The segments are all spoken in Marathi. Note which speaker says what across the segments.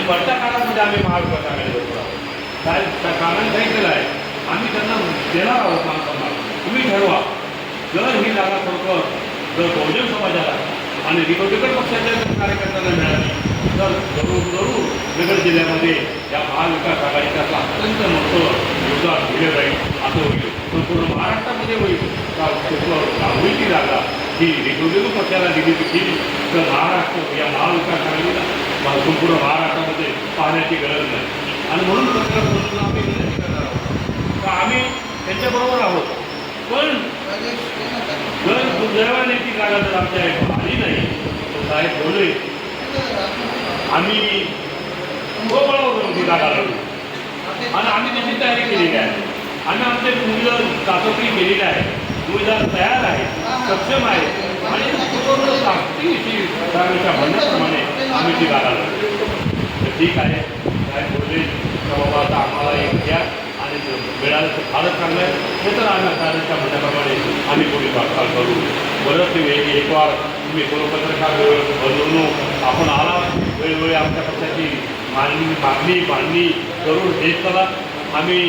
Speaker 1: आणि पडत्या काळामध्ये आम्ही महाविकास आघाडी बरोबर आहोत. काय त्या कामाने काय केलं आहे, आम्ही त्यांना देणार आहोत माणसांना, तुम्ही ठरवा. जर ही जागा खरोखर जर बहुजन समाजाला आणि रिपब्लिकन पक्षाच्या कार्यकर्त्यांना मिळाली तर जरूर नगर जिल्ह्यामध्ये या महाविकास आघाडीचा अत्यंत मोठं योगदान दिलं जाईल असं होईल. संपूर्ण महाराष्ट्रामध्ये होईल का होईल ती जागा ही रिपब्लिकन पक्षाला दिली तर महाराष्ट्र या महाविकास आघाडीला संपूर्ण महाराष्ट्रामध्ये पाहण्याची गरज नाही. आणि म्हणून पत्रकार म्हणून आम्ही विनंती करणार आहोत का आम्ही त्यांच्याबरोबर आहोत. पण जर दुर्दैवाने ती जागा जर आमच्या आली नाही तर साहेब बोलले आम्ही बळावर ती जागा लढू आणि आम्ही त्याची तयारी केलेली आहे. आम्ही आमचे उमेदवार चाचपणी केलेली आहे, उमेदवार तयार आहे, सक्षम आहे आणि ताकदीची जागेच्या म्हणण्याप्रमाणे आम्ही ती जागा लढू. तर ठीक आहे साहेब बोलले तर बाबा आता आम्हाला एक द्या आणि मिळालं तर फारच चांगलं आहे, हे तर आम्ही साहेबांच्या म्हणण्याप्रमाणे आम्ही पुढे वाटचाल करू. बरंच वेळी एक वार तुम्ही सर्व पत्रकार बनवून आपण आला वेळोवेळी आमच्या पक्षाची मागणी करून देत चला. आम्ही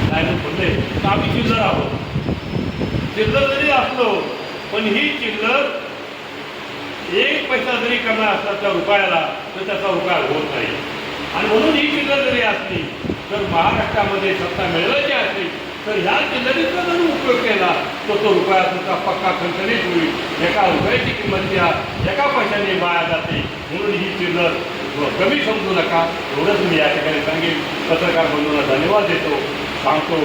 Speaker 1: साहेब बोलले तर आम्ही चिल्लर आहोत. चिल्लर जरी असलो पण ही चिल्लर एक पैसा जरी करणार असला त्या रुपयाला तर त्याचा उपाय होत नाही. आणि म्हणून ही चिल्लर जरी असली तर महाराष्ट्रामध्ये सत्ता मिळवायची असली तर ह्या चिल्लरीचा जर उपयोग केला तर तो रुपया तुमचा पक्का खणखणीत होईल. एका रुपयाची किंमत त्या एका पैशाने वाया जाते. म्हणून ही चिल्लर कमी समजू नका, एवढंच मी या ठिकाणी सांगेन. पत्रकार बंधूंना धन्यवाद देतो, सांगतो.